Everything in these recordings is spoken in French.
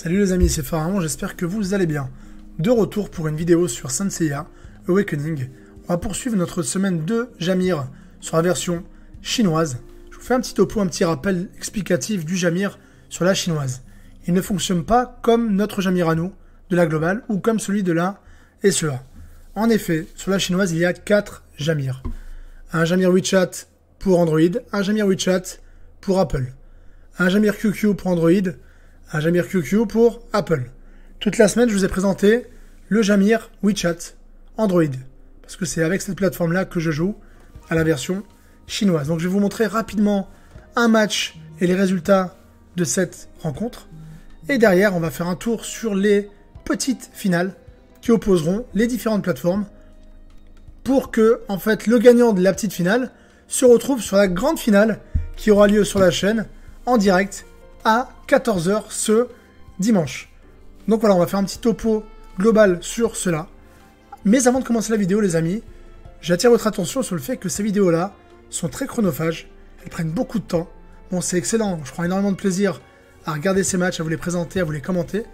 Salut les amis, c'est Pharaon, j'espère que vous allez bien. De retour pour une vidéo sur Saint Seiya Awakening. On va poursuivre notre semaine de Jamir sur la version chinoise. Je vous fais un petit topo, un petit rappel explicatif du Jamir sur la chinoise. Il ne fonctionne pas comme notre Jamir à nous, de la globale, ou comme celui de la SEA. En effet, sur la chinoise, il y a 4 Jamir. Un Jamir WeChat pour Android, un Jamir WeChat pour Apple, un Jamir QQ pour Android, un Jamir QQ pour Apple. Toute la semaine, je vous ai présenté le Jamir WeChat Android, parce que c'est avec cette plateforme-là que je joue à la version chinoise. Donc je vais vous montrer rapidement un match et les résultats de cette rencontre. Et derrière, on va faire un tour sur les petites finales qui opposeront les différentes plateformes pour que, en fait, le gagnant de la petite finale se retrouve sur la grande finale qui aura lieu sur la chaîne en direct à 14 h ce dimanche. Donc voilà, on va faire un petit topo global sur cela. Mais avant de commencer la vidéo, les amis, j'attire votre attention sur le fait que ces vidéos-là sont très chronophages. Elles prennent beaucoup de temps. Bon, c'est excellent. Je prends énormément de plaisir à regarder ces matchs, à vous les présenter, à vous les commenter.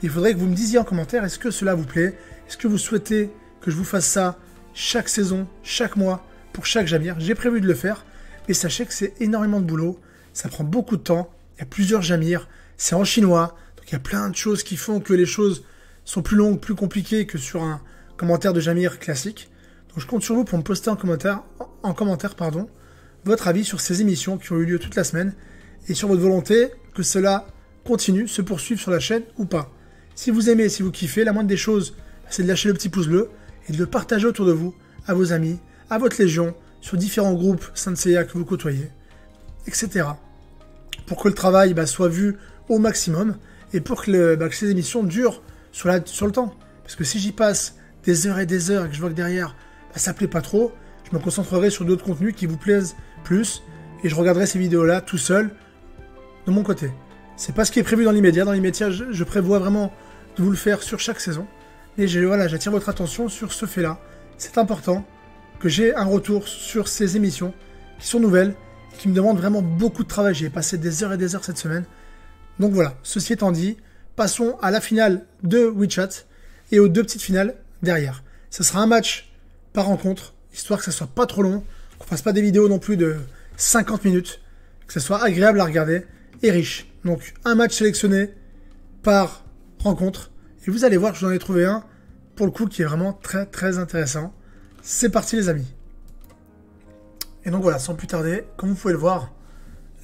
Il faudrait que vous me disiez en commentaire, est-ce que cela vous plaît? Est-ce que vous souhaitez que je vous fasse ça chaque saison, chaque mois, pour chaque Jamir? J'ai prévu de le faire, mais sachez que c'est énormément de boulot. Ça prend beaucoup de temps. Il y a plusieurs Jamir, c'est en chinois, donc il y a plein de choses qui font que les choses sont plus longues, plus compliquées que sur un commentaire de Jamir classique. Donc je compte sur vous pour me poster en commentaire, votre avis sur ces émissions qui ont eu lieu toute la semaine et sur votre volonté que cela continue, se poursuive sur la chaîne ou pas. Si vous aimez, si vous kiffez, la moindre des choses, c'est de lâcher le petit pouce bleu et de le partager autour de vous, à vos amis, à votre légion, sur différents groupes Saint Seiya que vous côtoyez, etc. Pour que le travail soit vu au maximum et pour que, que ces émissions durent sur le temps. Parce que si j'y passe des heures et que je vois que derrière ça plaît pas trop, je me concentrerai sur d'autres contenus qui vous plaisent plus et je regarderai ces vidéos-là tout seul de mon côté. C'est pas ce qui est prévu dans l'immédiat. Dans l'immédiat, je prévois vraiment de vous le faire sur chaque saison. Et j'attire votre attention sur ce fait-là. C'est important que j'ai un retour sur ces émissions qui sont nouvelles et qui me demandent vraiment beaucoup de travail. J'ai passé des heures et des heures cette semaine. Donc voilà, ceci étant dit, passons à la finale de WeChat et aux 2 petites finales derrière. Ce sera un match par rencontre, histoire que ça soit pas trop long, qu'on fasse pas des vidéos non plus de 50 minutes, que ça soit agréable à regarder et riche. Donc un match sélectionné par rencontre. Et vous allez voir que je vous en ai trouvé un, pour le coup, qui est vraiment très très intéressant. C'est parti les amis. Et donc voilà, sans plus tarder, comme vous pouvez le voir,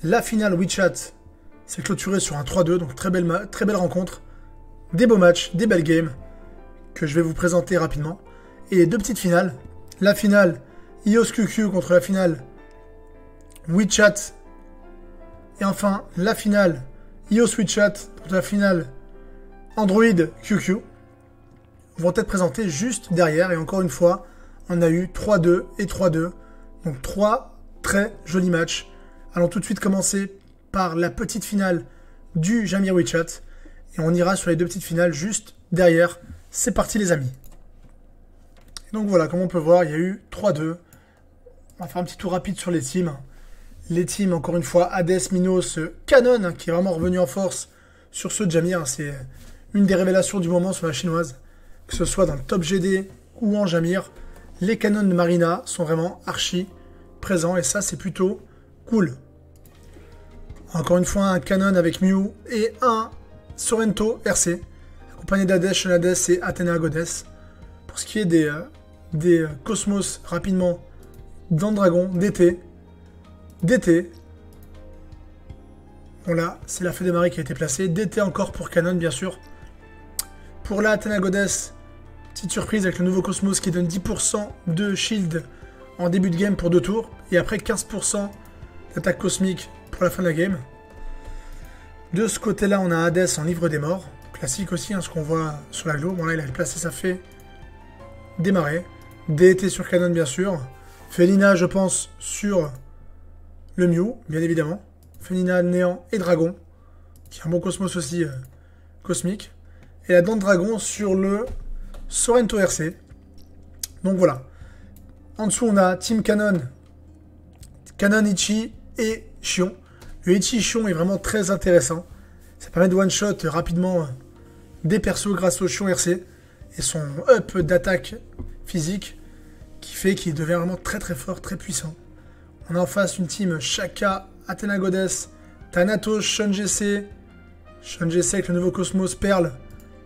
la finale WeChat s'est clôturée sur un 3-2, donc très belle rencontre, des beaux matchs, des belles games, que je vais vous présenter rapidement. Et les 2 petites finales, la finale iOS QQ contre la finale WeChat, et enfin la finale iOS WeChat contre la finale Android QQ, vont être présentées juste derrière. Et encore une fois, on a eu 3-2 et 3-2. Donc 3 très jolis matchs. Allons tout de suite commencer par la petite finale du Jamir WeChat. Et on ira sur les 2 petites finales juste derrière. C'est parti les amis. Et donc voilà, comme on peut voir, il y a eu 3-2. On va faire un petit tour rapide sur les teams. Les teams, encore une fois, Hades, Minos, Canon, qui est vraiment revenu en force sur ce Jamir. C'est une des révélations du moment sur la chinoise. Que ce soit dans le top GD ou en Jamir, les canons de Marina sont vraiment archi présents et ça c'est plutôt cool. Encore une fois un canon avec Mew et un Sorrento RC, accompagné d'Hades, Shonades et Athena Goddess. Pour ce qui est des Cosmos, rapidement, Dandragon, DT. Bon là, c'est la fée des marées qui a été placée. DT encore pour canon bien sûr. Pour la Athena Goddess, petite surprise avec le nouveau Cosmos qui donne 10% de shield en début de game pour 2 tours. Et après 15% d'attaque cosmique pour la fin de la game. De ce côté-là, on a Hades en livre des morts. Classique aussi, ce qu'on voit sur la glo. Bon là, il a placé sa fée démarrer. DT sur Canon bien sûr. Felina, je pense, sur le Mew, bien évidemment. Felina, Néant et Dragon. Qui est un bon Cosmos aussi cosmique. Et la dent de dragon sur le Sorrento RC. Donc voilà. En dessous, on a Team Canon, Canon Ichi et Xion. Le Ichi Xion est vraiment très intéressant. Ça permet de one-shot rapidement des persos grâce au Chion RC et son up d'attaque physique qui fait qu'il devient vraiment très très fort, très puissant. On a en face une team Shaka, Athena Goddess, Thanatos, Shun GC avec le nouveau Cosmos Perle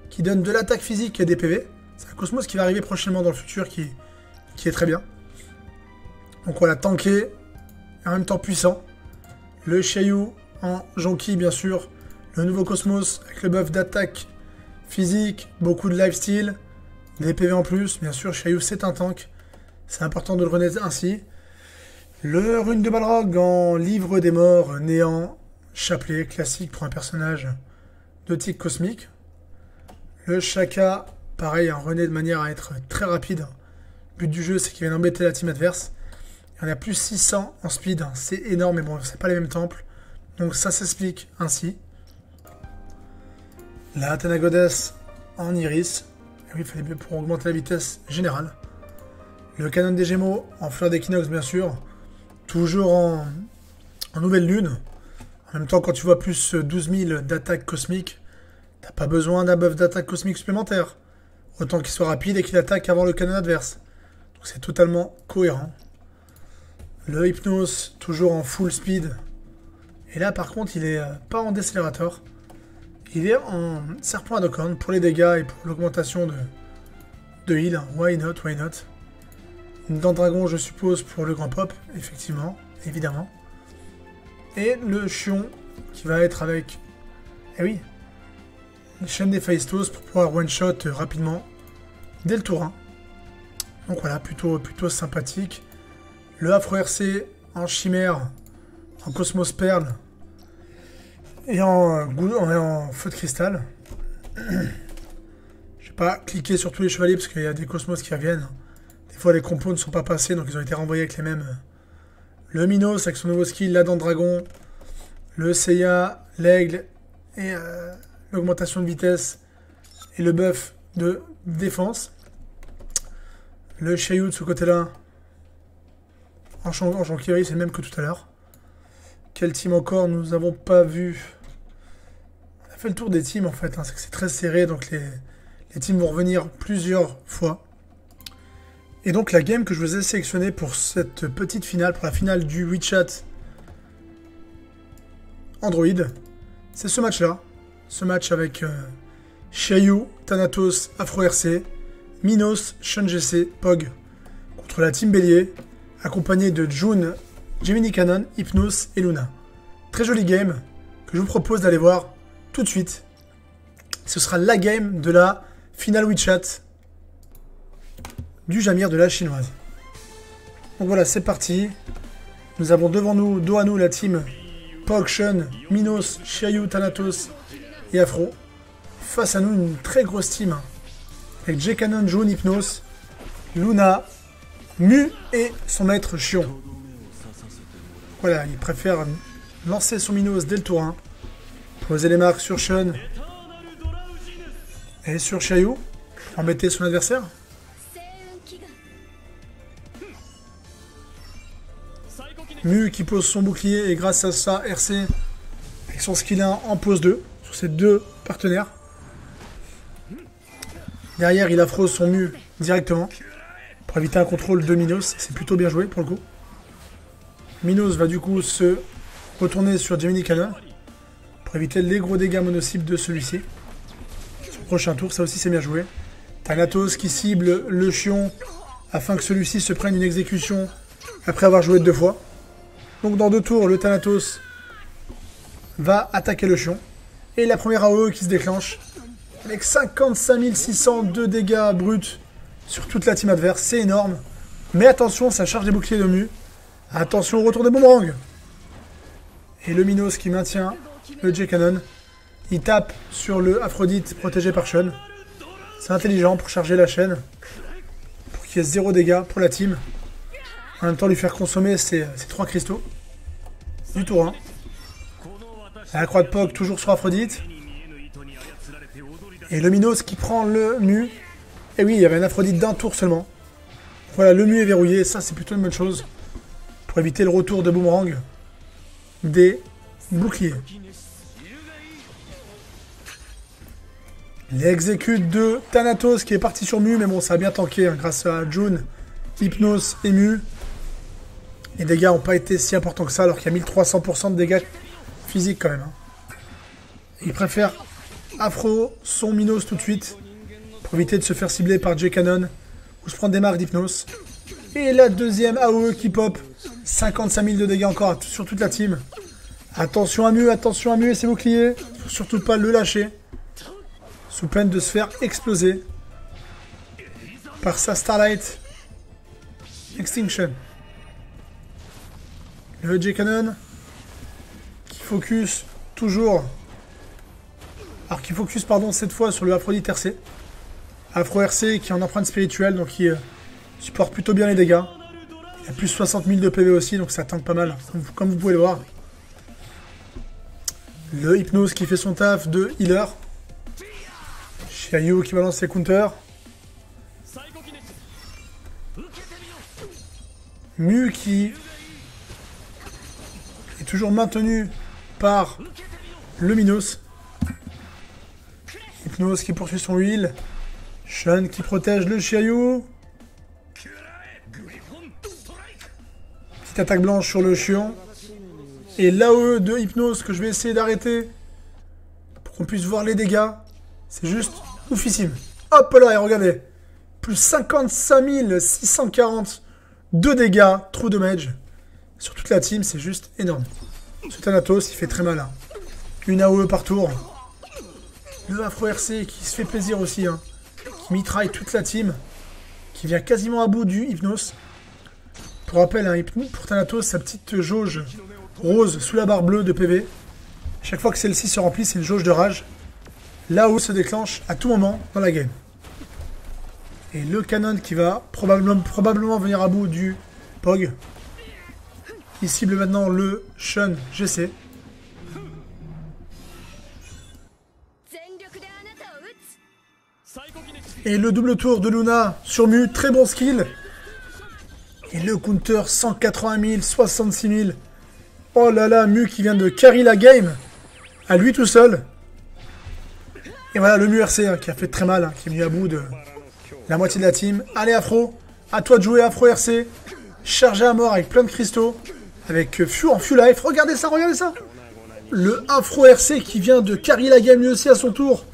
qui donne de l'attaque physique et des PV. C'est un Cosmos qui va arriver prochainement dans le futur qui est très bien. Donc voilà, tanké et en même temps puissant. Le Xiaoyu en Jonki bien sûr. Le nouveau Cosmos avec le buff d'attaque physique, beaucoup de lifesteal, des PV en plus. Bien sûr, Xiaoyu c'est un tank. C'est important de le renaître ainsi. Le rune de Balrog en livre des morts, néant, chapelet, classique pour un personnage de tic cosmique. Le Shaka, pareil, un renaît de manière à être très rapide. Le but du jeu, c'est qu'il vienne embêter la team adverse. Il y en a plus 600 en speed, c'est énorme, mais bon, c'est pas les mêmes temples. Donc ça s'explique ainsi. La Athena Goddess en iris. Et oui, il fallait pour augmenter la vitesse générale. Le canon des Gémeaux en fleur d'équinoxe, bien sûr. Toujours en nouvelle lune. En même temps, quand tu vois plus 12 000 d'attaque cosmique, t'as pas besoin d'un buff d'attaque cosmique supplémentaire. Autant qu'il soit rapide et qu'il attaque avant le canon adverse. Donc c'est totalement cohérent. Le Hypnos, toujours en full speed. Et là, par contre, il est pas en décélérateur. Il est en serpent à deux cornes pour les dégâts et pour l'augmentation de heal. Why not, why not. Une dent dragon, je suppose, pour le grand pop, effectivement, évidemment. Et le Chion, qui va être avec... Eh oui, les chaînes des Phaistos pour pouvoir one-shot rapidement dès le tour 1. Donc voilà, plutôt sympathique. Le Afro RC en chimère, en Cosmos Perle et en feu de cristal. Je vais pas cliquer sur tous les chevaliers parce qu'il y a des Cosmos qui reviennent. Des fois les compos ne sont pas passés donc ils ont été renvoyés avec les mêmes. Le Minos avec son nouveau skill, la dent de dragon. Le Seiya, l'aigle et l'augmentation de vitesse et le buff de défense. Le Xiaoyu de ce côté-là. En Shankiri, c'est le même que tout à l'heure. Quel team encore nous n'avons pas vu? On a fait le tour des teams en fait, hein. C'est très serré, donc les teams vont revenir plusieurs fois. Et donc la game que je vous ai sélectionnée pour cette petite finale, pour la finale du WeChat Android, c'est ce match-là. Ce match avec Xiaoyu, Thanatos, Afro RC, Minos, Shun GC, Pog, contre la team Bélier, accompagné de June, Gemini Cannon, Hypnos et Luna. Très jolie game que je vous propose d'aller voir tout de suite. Ce sera la game de la finale WeChat du Jamir de la chinoise. Donc voilà, c'est parti. Nous avons devant nous, dos à nous, la team Pog, Shun, Minos, Xiaoyu, Thanatos et Afro. Face à nous, une très grosse team avec J-Cannon, June, Hypnos, Luna, Mu et son maître Chion. Voilà, il préfère lancer son Minos dès le tour 1. Poser les marques sur Shun et sur Xiaoyu. Embêter son adversaire. Mu qui pose son bouclier et grâce à ça, RC avec son skill 1 en pose 2 sur ses deux partenaires. Derrière, il affrose son Mu directement pour éviter un contrôle de Minos. C'est plutôt bien joué pour le coup. Minos va du coup se retourner sur Gemini Cannon pour éviter les gros dégâts mono-cibles de celui-ci. Son prochain tour, ça aussi c'est bien joué. Thanatos qui cible le Chion afin que celui-ci se prenne une exécution après avoir joué 2 fois. Donc dans 2 tours, le Thanatos va attaquer le Chion. Et la première AOE qui se déclenche avec 55 602 dégâts bruts sur toute la team adverse. C'est énorme. Mais attention, ça charge des boucliers de Mu. Attention au retour des boomerangs. Et le Minos qui maintient le J-Cannon. Il tape sur le Aphrodite protégé par Shun. C'est intelligent pour charger la chaîne. Pour qu'il y ait 0 dégâts pour la team. En même temps, lui faire consommer ces 3 cristaux. Du tour 1. La croix de Pog toujours sur Aphrodite. Et le Minos qui prend le Mu. Et oui, il y avait un Aphrodite d'un tour seulement. Voilà, le Mu est verrouillé. Ça, c'est plutôt une bonne chose. Pour éviter le retour de boomerang des boucliers. L'exécute de Thanatos qui est parti sur Mu, mais bon, ça a bien tanké hein, grâce à June, Hypnos et Mu. Les dégâts n'ont pas été si importants que ça, alors qu'il y a 1300% de dégâts physiques quand même. Hein. Il préfère Afro son Minos tout de suite, pour éviter de se faire cibler par J-Cannon, ou se prendre des marques d'Hypnos. Et la deuxième AOE qui pop, 55 000 de dégâts encore sur toute la team. Attention à Mu et ses boucliers, faut surtout pas le lâcher. Sous peine de se faire exploser par sa Starlight Extinction. Le J-Cannon qui focus toujours. Alors qui focus pardon cette fois sur le Aphrodite RC. Afro RC qui est en empreinte spirituelle donc qui supporte plutôt bien les dégâts. Il a plus 60 000 de PV aussi donc ça tank pas mal comme vous pouvez le voir. Le Hypnos qui fait son taf de healer. Xiaoyu qui balance ses counters. Mu qui est toujours maintenu par le Minos. Hypnos qui poursuit son heal. Shun qui protège le Xiaoyu. Petite attaque blanche sur le Chion. Et l'AOE de Hypnos que je vais essayer d'arrêter pour qu'on puisse voir les dégâts. C'est juste oufissime. Hop là, et regardez. Plus 55 640 de dégâts, true damage. Sur toute la team, c'est juste énorme. Ce Thanatos, il fait très mal. Hein. Une AOE par tour. Le Afro RC qui se fait plaisir aussi. Hein. Qui mitraille toute la team. Qui vient quasiment à bout du Hypnos. Pour rappel, hein, pour Thanatos, sa petite jauge rose sous la barre bleue de PV. Chaque fois que celle-ci se remplit, c'est une jauge de rage. Là-haut se déclenche à tout moment dans la game. Et le canon qui va probablement venir à bout du Pog. Il cible maintenant le Shun GC. Et le double tour de Luna sur Mu, très bon skill. Et le counter 180 000, 66 000. Oh là là, Mu qui vient de carry la game à lui tout seul. Et voilà le Mu RC hein, qui a fait très mal, hein, qui est mis à bout de la moitié de la team. Allez Afro, à toi de jouer Afro RC. Chargé à mort avec plein de cristaux. Avec en full life. Regardez ça, regardez ça. Le Afro RC qui vient de carry la game lui aussi à son tour.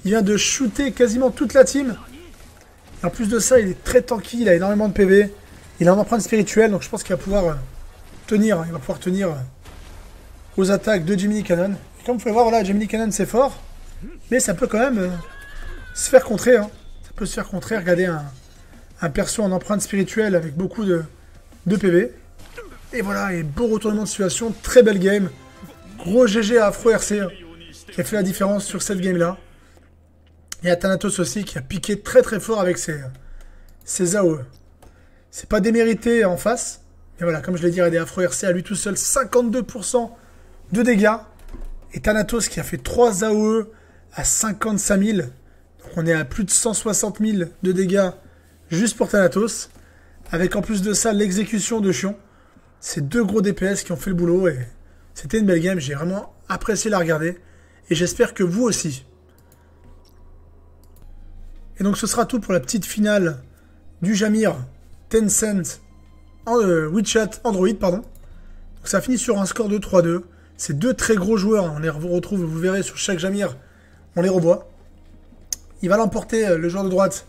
Il vient de shooter quasiment toute la team. Et en plus de ça, il est très tanky, il a énormément de PV. Il a une empreinte spirituelle, donc je pense qu'il va pouvoir tenir. Il va pouvoir tenir aux attaques de Gemini Cannon. Et comme vous pouvez voir, voilà, Gemini Cannon c'est fort. Mais ça peut quand même se faire contrer. Hein. Ça peut se faire contrer. Regardez un perso en empreinte spirituelle avec beaucoup de PV. Et voilà, et beau retournement de situation. Très belle game. Gros GG à Afro RC hein, qui a fait la différence sur cette game-là. Et à Thanatos aussi qui a piqué très très fort avec ses AOE. C'est pas démérité en face. Mais voilà, comme je l'ai dit, regardez, Afro RC à lui tout seul 52% de dégâts. Et Thanatos qui a fait 3 AOE à 55 000. Donc on est à plus de 160 000 de dégâts juste pour Thanatos. Avec en plus de ça l'exécution de Chion. C'est deux gros DPS qui ont fait le boulot. Et c'était une belle game. J'ai vraiment apprécié la regarder. Et j'espère que vous aussi. Et donc ce sera tout pour la petite finale du Jamir Tencent WeChat Android. Pardon. Donc ça finit sur un score de 3-2. C'est deux très gros joueurs, on les retrouve, vous verrez sur chaque Jamir, on les revoit. Il va l'emporter, le joueur de droite,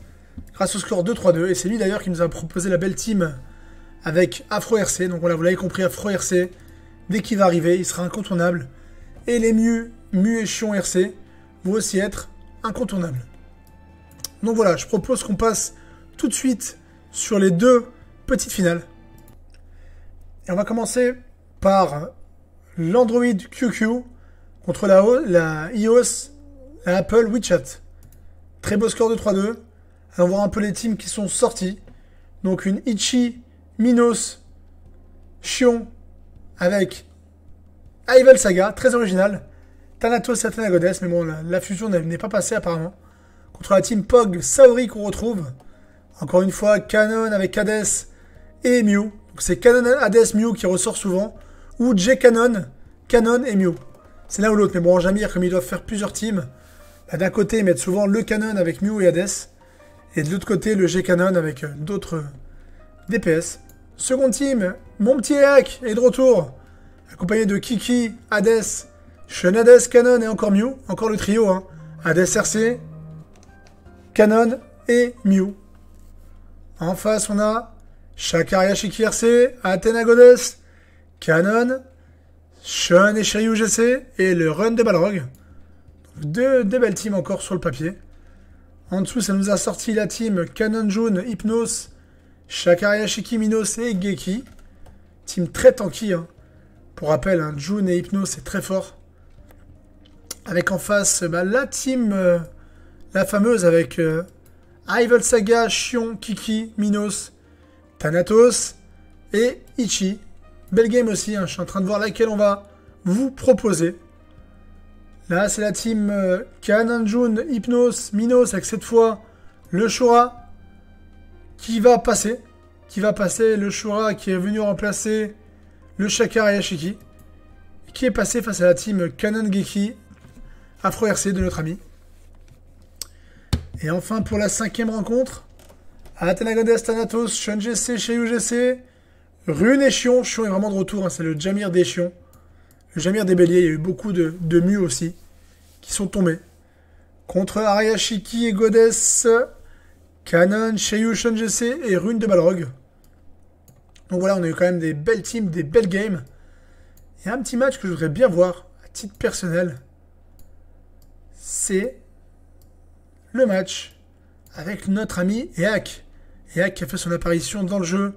grâce au score 2-3-2. Et c'est lui d'ailleurs qui nous a proposé la belle team avec Afro RC. Donc voilà, vous l'avez compris, Afro RC, dès qu'il va arriver, il sera incontournable. Et les Mu et Chion RC vont aussi être incontournables. Donc voilà, je propose qu'on passe tout de suite sur les deux petites finales. Et on va commencer par l'Android QQ contre la iOS, la Apple WeChat. Très beau score de 3-2. Allons voir un peu les teams qui sont sortis. Donc une Ichi, Minos, Chion avec Ivel Saga, très original. Thanatos et Athanagodes, mais bon, la fusion n'est pas passée apparemment. Contre la team Pog, Saori qu'on retrouve. Encore une fois, Canon avec Hades et Mew. Donc c'est Canon, Hades, Mew qui ressort souvent. Ou J-Canon, Canon et Mew. C'est l'un ou l'autre. Mais bon, en Jamir, comme ils doivent faire plusieurs teams, Bah, d'un côté, ils mettent souvent le canon avec Mew et Hades. Et de l'autre côté, le G-Canon avec d'autres DPS. Second team, mon petit Hack est de retour. Accompagné de Kiki, Hades, Shun Hades, Canon et encore Mew. Encore le trio. Hein. Hades RC, Canon et Mew. En face, on a Shakaria Shiki RC, Athena Goddess, Canon, Shun et Shiryu GC et le run de Balrog. Deux belles teams encore sur le papier. En dessous, ça nous a sorti la team Canon June, Hypnos, Shakaria Shiki, Minos et Geki. Team très tanky. Hein. Pour rappel, hein, June et Hypnos, c'est très fort. Avec en face la team, la fameuse avec Rival Saga, Shion, Kiki, Minos, Thanatos et Ichi. Belle game aussi, hein. Je suis en train de voir laquelle on va vous proposer. Là, c'est la team Canon June, Hypnos, Minos, avec cette fois le Shura qui va passer. Le Shura qui est venu remplacer le Shakaria Shiki. Qui est passé face à la team Canon Geki, Afro RC de notre ami. Et enfin, pour la 5e rencontre, Athena Goddess, Thanatos, Shun GC, Shiryu GC, Rune et Shion. Shion est vraiment de retour, hein, c'est le Jamir des Shion. Le Jamir des Béliers, il y a eu beaucoup de Mew aussi, qui sont tombés. Contre Arya Shiki et Goddess, Canon, Shiryu, Shun GC et Rune de Balrog. Donc voilà, on a eu quand même des belles teams, des belles games. Il y a un petit match que je voudrais bien voir, à titre personnel. C'est le match avec notre ami Eak. Eak qui a fait son apparition dans le jeu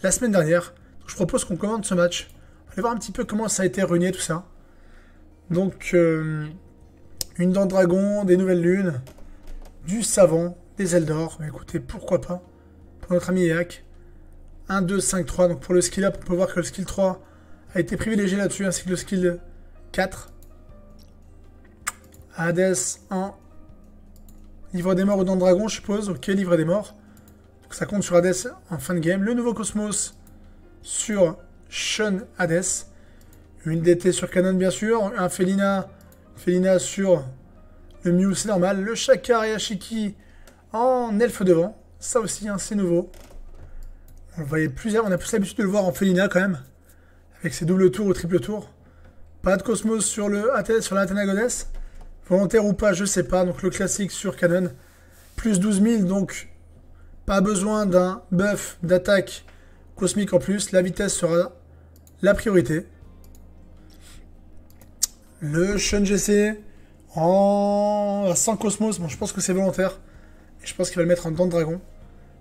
la semaine dernière. Donc je propose qu'on commande ce match. On va aller voir un petit peu comment ça a été ruiné tout ça. Donc une dent de dragon, des nouvelles lunes, du savon, des ailes d'or. Écoutez, pourquoi pas. Pour notre ami Eak. 1, 2, 5, 3. Donc pour le skill up, on peut voir que le skill 3 a été privilégié là-dessus, ainsi que le skill 4. Hades en livre des morts ou dents de dragon, je suppose. Ok, livre des morts. Donc ça compte sur Hades en fin de game. Le nouveau Cosmos sur Shun Hades. Une DT sur Canon, bien sûr. Un Felina sur le Mew, c'est normal. Le Shakaria Shiki en elfe devant. Ça aussi, hein, c'est nouveau. On a plus l'habitude de le voir en Felina quand même. Avec ses doubles tours ou triple tours. Pas de Cosmos sur la Athena Goddess. Volontaire ou pas, je sais pas. Donc le classique sur Canon. Plus 12 000, donc pas besoin d'un buff d'attaque cosmique en plus. La vitesse sera la priorité. Le Shun GC sans Cosmos. Bon, je pense que c'est volontaire. Et je pense qu'il va le mettre en dent de dragon.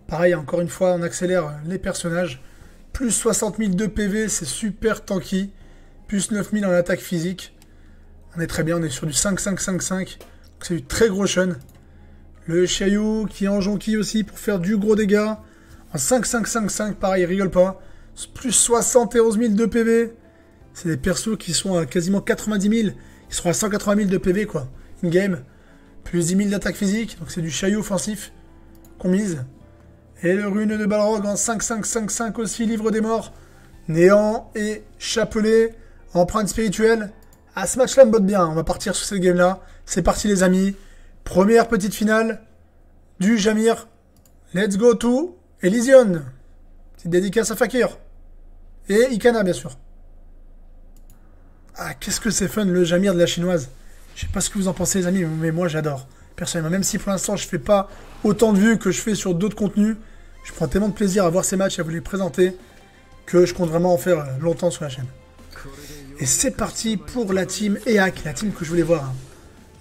Pareil, encore une fois, on accélère les personnages. Plus 60 000 de PV, c'est super tanky. Plus 9 000 en attaque physique. On est très bien, on est sur du 5-5-5-5. C'est du très gros Shun. Le Shiryu qui est en jonquille aussi pour faire du gros dégât. En 5-5-5-5, pareil, il rigole pas. Plus 71 000 de PV. C'est des persos qui sont à quasiment 90 000. Ils seront à 180 000 de PV, quoi. In-game. Plus 10 000 d'attaque physique. Donc c'est du Shiryu offensif qu'on mise. Et le rune de Balrog en 5-5-5-5 aussi, livre des morts. Néant et chapelet. Empreinte spirituelle. Ah, ce match-là me botte bien. On va partir sur cette game-là. C'est parti, les amis. Première petite finale du Jamir. Let's go to Elysion. Petite dédicace à Fakir. Et Ikana, bien sûr. Ah, qu'est-ce que c'est fun, le Jamir de la chinoise. Je sais pas ce que vous en pensez, les amis, mais moi, j'adore. Personnellement, même si pour l'instant, je fais pas autant de vues que je fais sur d'autres contenus, je prends tellement de plaisir à voir ces matchs et à vous les présenter que je compte vraiment en faire longtemps sur la chaîne. Et c'est parti pour la team Eak, la team que je voulais voir. Hein.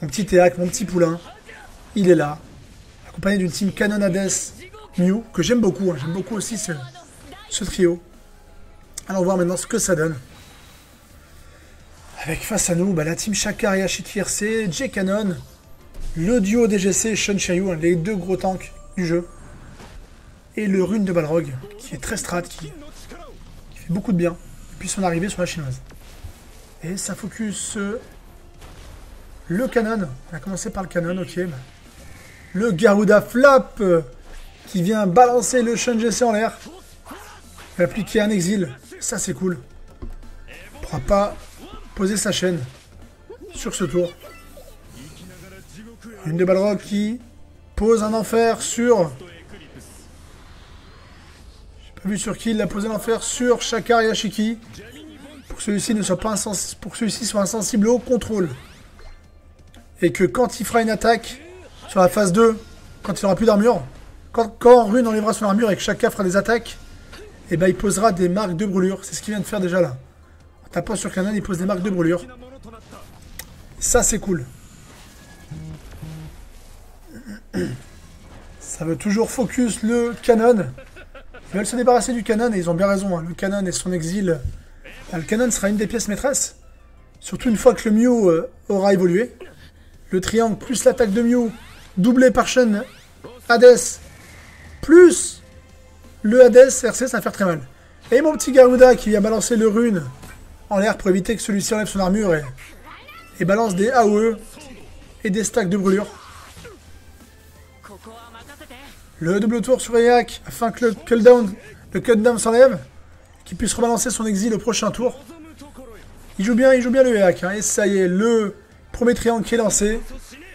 Mon petit Eak, mon petit poulain, il est là, accompagné d'une team Canon Hades Mew, que j'aime beaucoup. Hein. J'aime beaucoup aussi ce trio. Allons voir maintenant ce que ça donne. Avec face à nous, la team Shakaria Shiki RC, J-Canon, le duo DGC Shun Shiryu, hein, les deux gros tanks du jeu. Et le rune de Balrog, qui est très strat, qui fait beaucoup de bien depuis son arrivée sur la chinoise. Et ça focus le canon. On a commencé par le canon, ok. Le Garuda Flap qui vient balancer le Shun GC en l'air. Il va appliquer un exil. Ça, c'est cool. Il ne pourra pas poser sa chaîne sur ce tour. Une de Balrog qui pose un enfer sur... J'ai pas vu sur qui il a posé l'enfer, sur Shakar Yashiki. Pour que celui-ci soit insensible au contrôle. Et que quand il fera une attaque sur la phase 2, quand il aura plus d'armure, quand Rune enlèvera son armure et que Shaka fera des attaques, et ben il posera des marques de brûlure. C'est ce qu'il vient de faire déjà là. En tapant sur Canon, il pose des marques de brûlure. Ça c'est cool. Ça veut toujours focus le Canon. Ils veulent se débarrasser du Canon et ils ont bien raison. Hein. Le Canon et son exil. Le Canon sera une des pièces maîtresses. Surtout une fois que le Mew aura évolué. Le triangle plus l'attaque de Mew doublé par Shun Hades plus le Hades RC, ça va faire très mal. Et mon petit Garuda qui vient balancer le rune en l'air pour éviter que celui-ci enlève son armure et balance des AOE et des stacks de brûlure. Le double tour sur Eyak afin que le cutdown s'enlève, qu'il puisse rebalancer son exil au prochain tour. Il joue bien le Eyak, hein, et ça y est, le premier triangle qui est lancé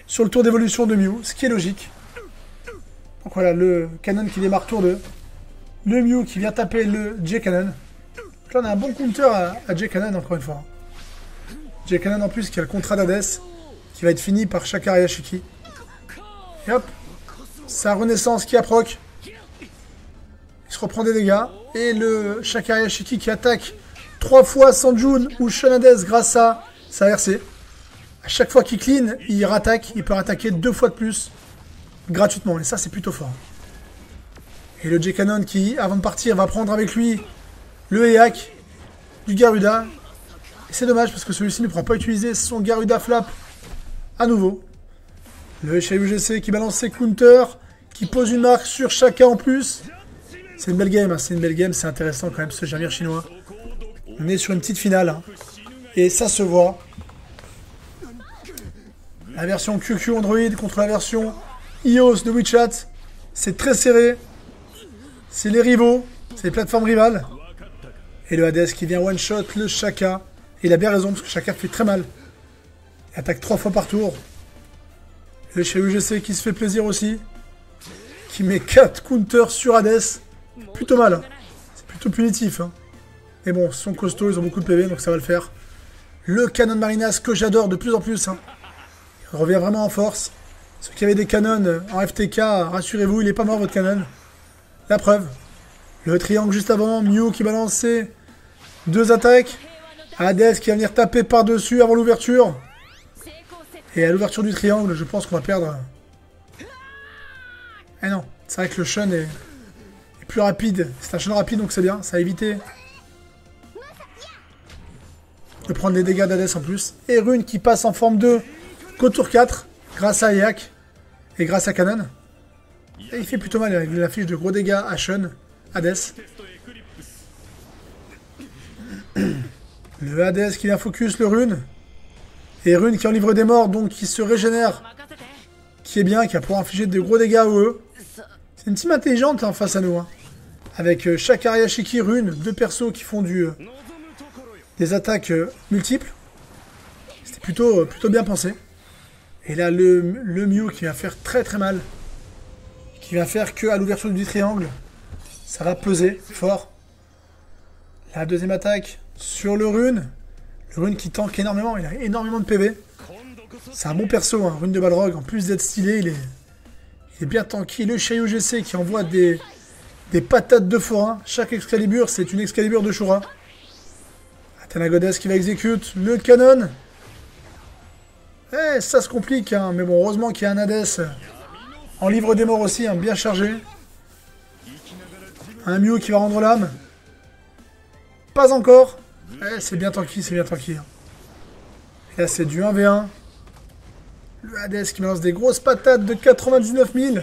sur le tour d'évolution de Mew, ce qui est logique. Donc voilà, le Canon qui démarre tour 2. Le Mew qui vient taper le J-Canon. Donc là on a un bon counter à J-Canon encore une fois. J-Canon en plus qui a le contrat d'Hades, qui va être fini par Shakar Yashiki. Et hop, sa renaissance qui approche. Il se reprend des dégâts. Et le Shakar Yashiki qui attaque 3 fois Sanjun ou Shun Hades grâce à sa RC. À chaque fois qu'il clean, il rattaque. Il peut rattaquer 2 fois de plus gratuitement. Et ça, c'est plutôt fort. Et le J-Canon qui, avant de partir, va prendre avec lui le Eyak du Garuda. Et c'est dommage parce que celui-ci ne pourra pas utiliser son Garuda Flap à nouveau. Le UGC qui balance ses counters, qui pose une marque sur Shaka en plus. C'est une belle game, hein, c'est une belle game, c'est intéressant quand même ce Jamir chinois. On est sur une petite finale. Hein, et ça se voit. La version QQ Android contre la version iOS de WeChat. C'est très serré. C'est les rivaux. C'est les plateformes rivales. Et le Hades qui vient one-shot le Shaka. Et il a bien raison parce que Shaka fait très mal. Il attaque 3 fois par tour. Le chez UGC qui se fait plaisir aussi. Qui met 4 counters sur Hades. Plutôt mal. Hein. C'est plutôt punitif. Hein. Mais bon, ils sont costauds, ils ont beaucoup de PV, donc ça va le faire. Le Canon Marinas que j'adore de plus en plus. Hein. Il revient vraiment en force. Ceux qui avaient des canons en FTK, rassurez-vous, il n'est pas mort votre canon. La preuve. Le triangle juste avant, Mew qui balançait 2 attaques. Hades qui va venir taper par-dessus avant l'ouverture. Et à l'ouverture du triangle, je pense qu'on va perdre. Eh non, c'est vrai que le Shun est plus rapide. C'est un Shun rapide, donc c'est bien. Ça a évité de prendre les dégâts d'Hades en plus. Et Rune qui passe en forme 2 qu'au tour 4, grâce à Eyak et grâce à Canon. Et il fait plutôt mal, il affiche de gros dégâts à Shun, Hades. Le Hades qui vient focus le Rune. Et Rune qui en livre des morts, donc qui se régénère. Qui est bien, qui va pouvoir infliger de gros dégâts à eux. C'est une team intelligente hein, face à nous. Hein. Avec Shakar Yashiki, Rune, 2 persos qui font des attaques multiples. C'était plutôt bien pensé. Et là, le Mew qui va faire très très mal. Qui va faire que à l'ouverture du triangle, ça va peser fort. La deuxième attaque sur le Rune. Le Rune qui tank énormément, il a énormément de PV. C'est un bon perso, hein, Rune de Balrog. En plus d'être stylé, il est bien tanky. Le Shai UGC qui envoie des patates de forain. Chaque Excalibur, c'est une Excalibur de Shura. Athena Goddess qui va exécute le Canon. Eh, ça se complique, hein, mais bon, heureusement qu'il y a un Hades en livre des morts aussi, hein, bien chargé. Un Mew qui va rendre l'âme. Pas encore. Eh, c'est bien tanky, c'est bien tanky. Hein. Et là, c'est du 1v1. Le Hades qui me lance des grosses patates de 99 000.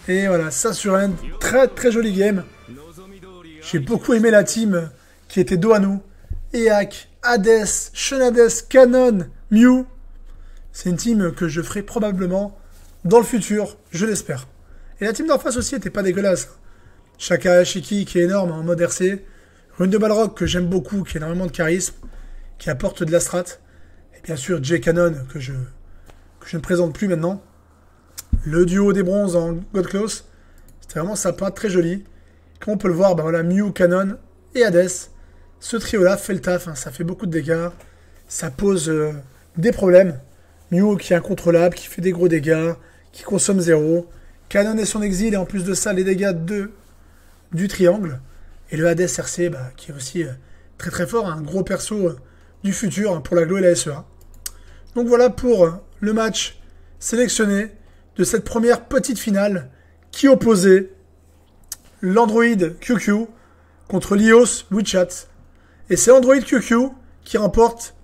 Et voilà, ça sur un très très joli game. J'ai beaucoup aimé la team qui était dos à nous. Eyak, Hades, Shun Hades, Canon, Mew. C'est une team que je ferai probablement dans le futur, je l'espère. Et la team d'en face aussi était pas dégueulasse. Shakar Yashiki qui est énorme en mode RC. Rune de Balrog que j'aime beaucoup, qui a énormément de charisme, qui apporte de la strat. Et bien sûr J-Canon que je que je ne présente plus maintenant. Le duo des bronzes en God Close. C'était vraiment sympa, très joli. Comme on peut le voir, ben voilà, Mew, Canon et Hades. Ce trio-là fait le taf, hein, ça fait beaucoup de dégâts. Ça pose des problèmes. Mew qui est incontrôlable, qui fait des gros dégâts, qui consomme 0. Canon et son exil, et en plus de ça, les dégâts du triangle. Et le Hades RC, bah, qui est aussi très très fort, un gros perso du futur hein, pour la Glo et la SEA. Donc voilà pour le match sélectionné de cette première petite finale qui opposait l'Android QQ contre l'IOS WeChat. Et c'est Android QQ qui remporte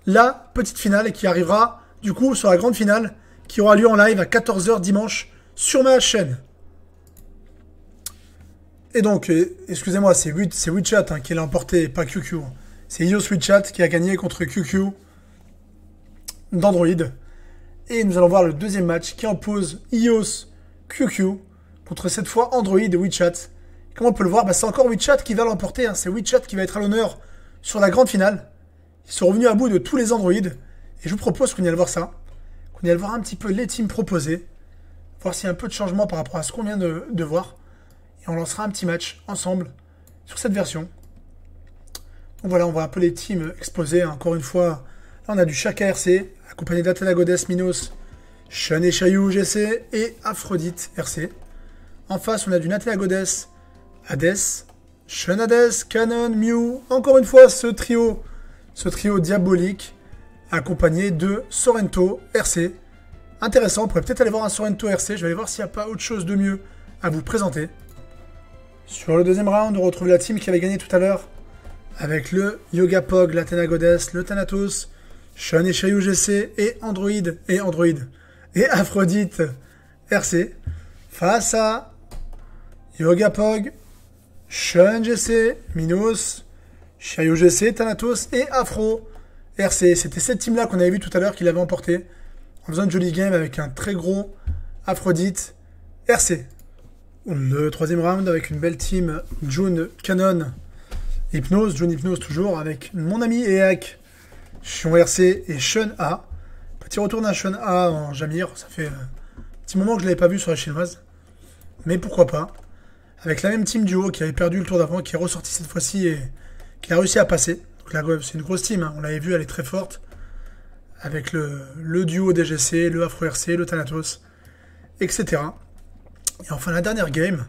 la petite finale et qui arrivera du coup sur la grande finale qui aura lieu en live à 14 h dimanche sur ma chaîne. Et donc, excusez-moi, c'est WeChat hein, qui l'a emporté, pas QQ. C'est iOS WeChat qui a gagné contre QQ d'Android. Et nous allons voir le deuxième match qui oppose iOS QQ contre cette fois Android et WeChat. Comme on peut le voir, bah, c'est encore WeChat qui va l'emporter. Hein. C'est WeChat qui va être à l'honneur sur la grande finale. Ils sont revenus à bout de tous les Android. Et je vous propose qu'on y aille voir ça. Qu'on y aille voir un petit peu les teams proposés. Voir s'il y a un peu de changement par rapport à ce qu'on vient de voir. Et on lancera un petit match ensemble sur cette version. Donc voilà, on voit un peu les teams exposés. Encore une fois, là on a du Shaka RC, accompagné d'Athena Goddess, Minos, Shun et Shayu GC et Aphrodite RC. En face, on a du Athena Goddess, Hades, Shun Hades, Canon, Mew. Encore une fois, ce trio diabolique, accompagné de Sorrento RC. Intéressant, on pourrait peut-être aller voir un Sorrento RC. Je vais aller voir s'il n'y a pas autre chose de mieux à vous présenter. Sur le deuxième round, on retrouve la team qui avait gagné tout à l'heure avec le Yoga Pog, l'Athena Goddess, le Thanatos, Shun et Shayu GC et Android et Aphrodite RC face à Yoga Pog, Shun GC, Minos, Shayu GC, Thanatos et Afro RC. C'était cette team-là qu'on avait vu tout à l'heure qui l'avait emporté en faisant une jolie game avec un très gros Aphrodite RC. Le troisième round avec une belle team June, Canon, Hypnose, June Hypnose toujours avec mon ami Eak, Chion RC et Shun A. Petit retour d'un Shun A en Jamir, ça fait un petit moment que je ne l'avais pas vu sur la chinoise, mais pourquoi pas. Avec la même team duo qui avait perdu le tour d'avant, qui est ressorti cette fois-ci et qui a réussi à passer. Donc là, c'est une grosse team, hein. On l'avait vu, elle est très forte. Avec le duo DGC, le Afro RC, le Thanatos, etc. Et enfin la dernière game,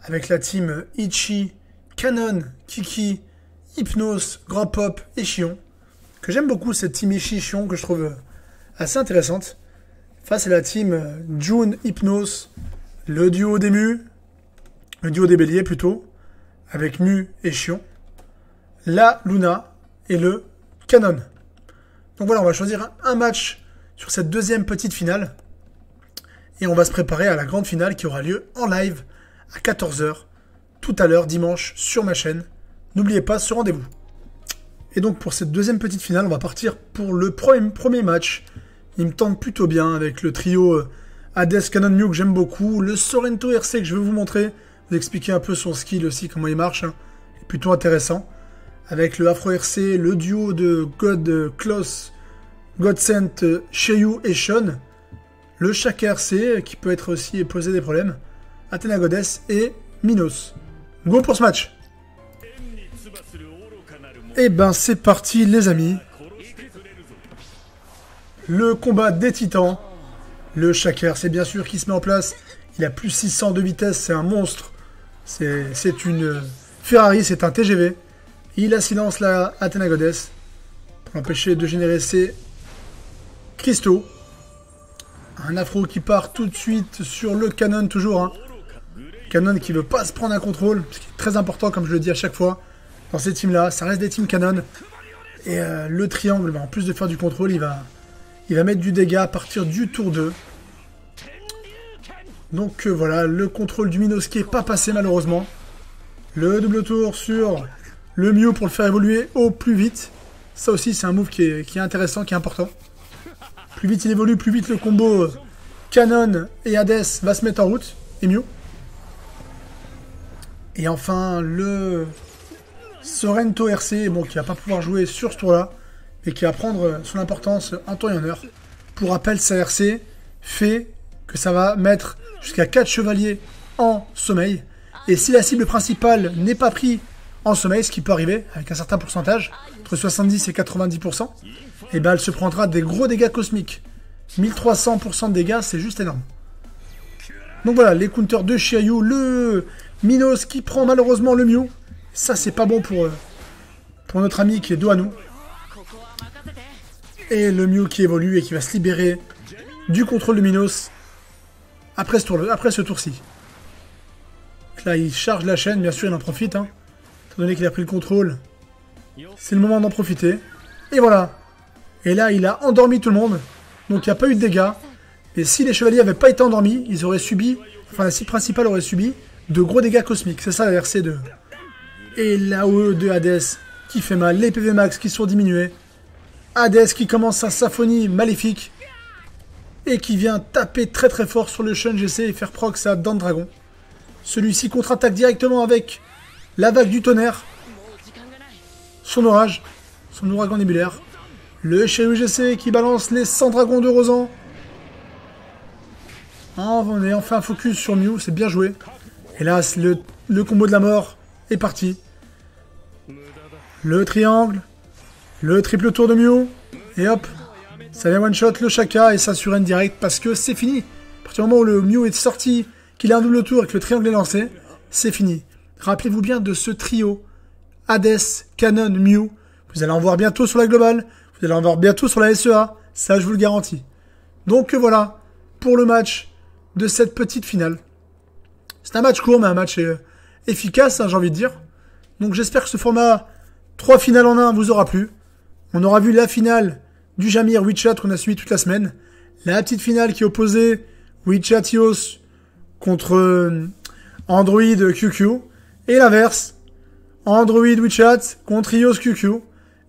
avec la team Ichi, Canon, Kiki, Hypnose, Grand Pop et Chion. Que j'aime beaucoup cette team Ichi Chion que je trouve assez intéressante. Face à la team June, Hypnose, le duo des Mu, le duo des Béliers plutôt, avec Mu et Chion, la Luna et le Canon. Donc voilà, on va choisir un match sur cette deuxième petite finale. Et on va se préparer à la grande finale qui aura lieu en live à 14 h tout à l'heure dimanche sur ma chaîne. N'oubliez pas ce rendez-vous. Et donc pour cette deuxième petite finale, on va partir pour le premier match. Il me tente plutôt bien avec le trio Hades, Canon, Mew que j'aime beaucoup. Le Sorrento RC que je vais vous montrer. Vous expliquer un peu son skill aussi, comment il marche. Hein. Plutôt intéressant. Avec le Afro RC, le duo de God Close, Godsent, Shayu et Shun. Le Shaka RC, qui peut être aussi poser des problèmes. Athena Goddess et Minos. Go pour ce match. Et ben c'est parti les amis. Le combat des titans. Le Shaka RC bien sûr qui se met en place. Il a plus 600 de vitesse, c'est un monstre. C'est une Ferrari, c'est un TGV. Il a silence la Athena Goddess. Pour l'empêcher de générer ses cristaux. Un Afro qui part tout de suite sur le Canon toujours. Hein. Canon qui veut pas se prendre un contrôle. Ce qui est très important comme je le dis à chaque fois. Dans ces teams-là, ça reste des teams Canon. Et le triangle, en plus de faire du contrôle, il va mettre du dégât à partir du tour 2. Donc voilà, le contrôle du Minos qui n'est pas passé malheureusement. Le double tour sur le Mew pour le faire évoluer au plus vite. Ça aussi c'est un move qui est intéressant, qui est important. Plus vite il évolue, plus vite le combo Canon et Hades va se mettre en route. Et Mew. Et enfin le Sorrento RC, bon, qui va pas pouvoir jouer sur ce tour-là, mais qui va prendre son importance en temps et en heure. Pour rappel, sa RC fait que ça va mettre jusqu'à 4 chevaliers en sommeil. Et si la cible principale n'est pas prise en sommeil, ce qui peut arriver avec un certain pourcentage, entre 70 et 90%, et ben elle se prendra des gros dégâts cosmiques. 1300% de dégâts, c'est juste énorme. Donc voilà, les counters de Shiryu, le Minos qui prend malheureusement le Mew. Ça, c'est pas bon pour notre ami qui est dos à nous. Et le Mew qui évolue et qui va se libérer du contrôle de Minos après ce tour-ci. Là, il charge la chaîne, bien sûr, il en profite. Étant donné qu'il a pris le contrôle, c'est le moment d'en profiter. Et voilà. Et là, il a endormi tout le monde. Donc, il n'y a pas eu de dégâts. Et si les chevaliers n'avaient pas été endormis, ils auraient subi, enfin, la cible principale aurait subi de gros dégâts cosmiques. C'est ça la RC2. Et l'AOE de Hades qui fait mal. Les PV max qui sont diminués. Hades qui commence sa symphonie maléfique. Et qui vient taper très très fort sur le Shun GC et faire proc sa Dent Dragon. Celui-ci contre-attaque directement avec la vague du tonnerre. Son orage. Son ouragan nébulaire. Le Shiryu GC qui balance les 100 dragons de Rosan. On est enfin focus sur Mew, c'est bien joué. Hélas, le combo de la mort est parti. Le triangle. Le triple tour de Mew. Et hop. Ça vient one-shot le Shaka et ça surrend direct parce que c'est fini. À partir du moment où le Mew est sorti, qu'il a un double tour et que le triangle est lancé, c'est fini. Rappelez-vous bien de ce trio. Hades, Canon, Mew. Vous allez en voir bientôt sur la globale. Vous allez en voir bientôt sur la SEA. Ça, je vous le garantis. Donc voilà, pour le match de cette petite finale. C'est un match court, mais un match efficace, j'ai envie de dire. Donc j'espère que ce format 3 finales en 1 vous aura plu. On aura vu la finale du Jamir WeChat qu'on a suivi toute la semaine. La petite finale qui opposait WeChat iOS contre Android QQ. Et l'inverse, Android WeChat contre iOS QQ.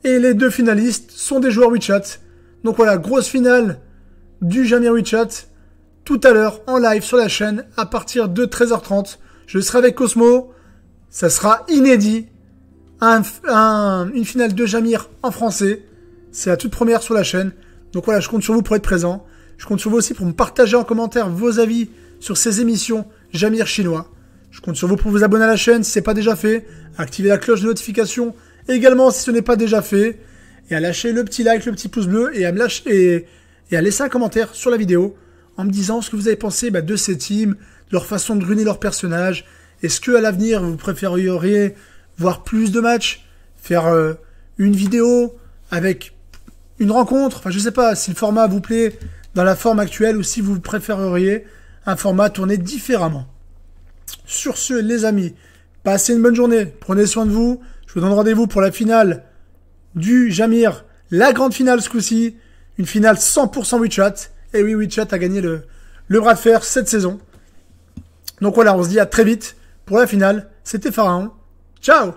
Et les deux finalistes sont des joueurs WeChat. Donc voilà, grosse finale du Jamir WeChat. Tout à l'heure, en live sur la chaîne, à partir de 13h30. Je serai avec Cosmo. Ça sera inédit. Une finale de Jamir en français. C'est la toute première sur la chaîne. Donc voilà, je compte sur vous pour être présent. Je compte sur vous aussi pour me partager en commentaire vos avis sur ces émissions Jamir chinois. Je compte sur vous pour vous abonner à la chaîne si ce n'est pas déjà fait. Activer la cloche de notification également si ce n'est pas déjà fait. Et à lâcher le petit like, le petit pouce bleu et à me lâcher et à laisser un commentaire sur la vidéo en me disant ce que vous avez pensé de ces teams, de leur façon de ruiner leurs personnages. Est-ce que à l'avenir vous préféreriez voir plus de matchs, faire une vidéo avec une rencontre, enfin je sais pas si le format vous plaît dans la forme actuelle ou si vous préféreriez un format tourné différemment. Sur ce les amis, passez une bonne journée, prenez soin de vous, je vous donne rendez-vous pour la finale du Jamir, la grande finale ce coup-ci, une finale 100% WeChat, et oui WeChat a gagné le bras de fer cette saison. Donc voilà, on se dit à très vite pour la finale, c'était Pharaon, ciao.